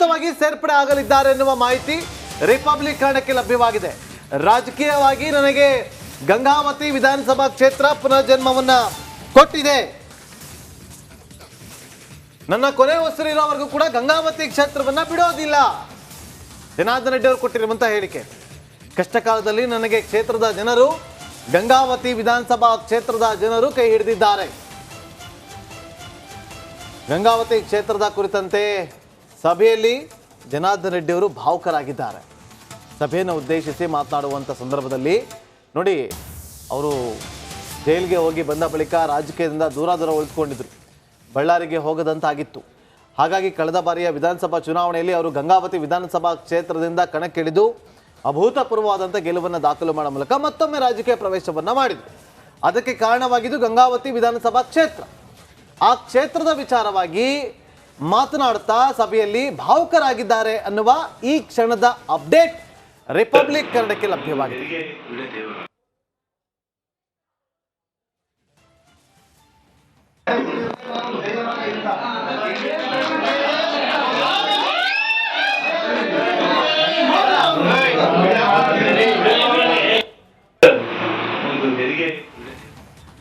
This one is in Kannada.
ಅಧಿಕೃತವಾಗಿ ಸೇರ್ಪಡೆ ಆಗಲಿದ್ದಾರೆ ಎನ್ನುವ ಮಾಹಿತಿ ರಿಪಬ್ಲಿಕ್ ಕನ್ನಡಕ್ಕೆ ಲಭ್ಯವಾಗಿದೆ. ರಾಜಕೀಯವಾಗಿ ನನಗೆ ಗಂಗಾವತಿ ವಿಧಾನಸಭಾ ಕ್ಷೇತ್ರ ಪುನರ್ಜನ್ಮವನ್ನ ಕೊಟ್ಟಿದೆ. ನನ್ನ ಕೊನೆ ಉಸಿರಿರೋವರೆಗೂ ಕೂಡ ಗಂಗಾವತಿ ಕ್ಷೇತ್ರವನ್ನ ಬಿಡೋದಿಲ್ಲ. ಜನಾರ್ದನ್ ರೆಡ್ಡಿ ಅವರು ಕೊಟ್ಟಿರುವಂತಹ ಹೇಳಿಕೆ. ಕಷ್ಟ ಕಾಲದಲ್ಲಿ ನನಗೆ ಕ್ಷೇತ್ರದ ಜನರು, ಗಂಗಾವತಿ ವಿಧಾನಸಭಾ ಕ್ಷೇತ್ರದ ಜನರು ಕೈ ಹಿಡಿದಿದ್ದಾರೆ. ಗಂಗಾವತಿ ಕ್ಷೇತ್ರದ ಕುರಿತಂತೆ ಸಭೆಯಲ್ಲಿ ಜನಾರ್ದನ್ ರೆಡ್ಡಿ ಅವರು ಭಾವುಕರಾಗಿದ್ದಾರೆ. ಸಭೆಯನ್ನು ಉದ್ದೇಶಿಸಿ ಮಾತನಾಡುವಂಥ ಸಂದರ್ಭದಲ್ಲಿ ನೋಡಿ, ಅವರು ಜೈಲಿಗೆ ಹೋಗಿ ಬಂದ ಬಳಿಕ ರಾಜಕೀಯದಿಂದ ದೂರ ಉಳಿದುಕೊಂಡಿದ್ರು. ಬಳ್ಳಾರಿಗೆ ಹೋಗದಂತಾಗಿತ್ತು. ಹಾಗಾಗಿ ಕಳೆದ ಬಾರಿಯ ವಿಧಾನಸಭಾ ಚುನಾವಣೆಯಲ್ಲಿ ಅವರು ಗಂಗಾವತಿ ವಿಧಾನಸಭಾ ಕ್ಷೇತ್ರದಿಂದ ಕಣಕ್ಕಿಳಿದು ಅಭೂತಪೂರ್ವವಾದಂಥ ಗೆಲುವನ್ನು ದಾಖಲು ಮಾಡುವ ಮೂಲಕ ಮತ್ತೊಮ್ಮೆ ರಾಜಕೀಯ ಪ್ರವೇಶವನ್ನು ಮಾಡಿದರು. ಅದಕ್ಕೆ ಕಾರಣವಾಗಿದ್ದು ಗಂಗಾವತಿ ವಿಧಾನಸಭಾ ಕ್ಷೇತ್ರ. ಆ ಕ್ಷೇತ್ರದ ವಿಚಾರವಾಗಿ ಮಾತನಾಡುತ್ತಾ ಸಭೆಯಲ್ಲಿ ಭಾವುಕರಾಗಿದ್ದಾರೆ ಅನ್ನುವ ಈ ಕ್ಷಣದ ಅಪ್ಡೇಟ್ ರಿಪಬ್ಲಿಕ್ ಕನ್ನಡಕ್ಕೆ ಲಭ್ಯವಾಗಿದೆ.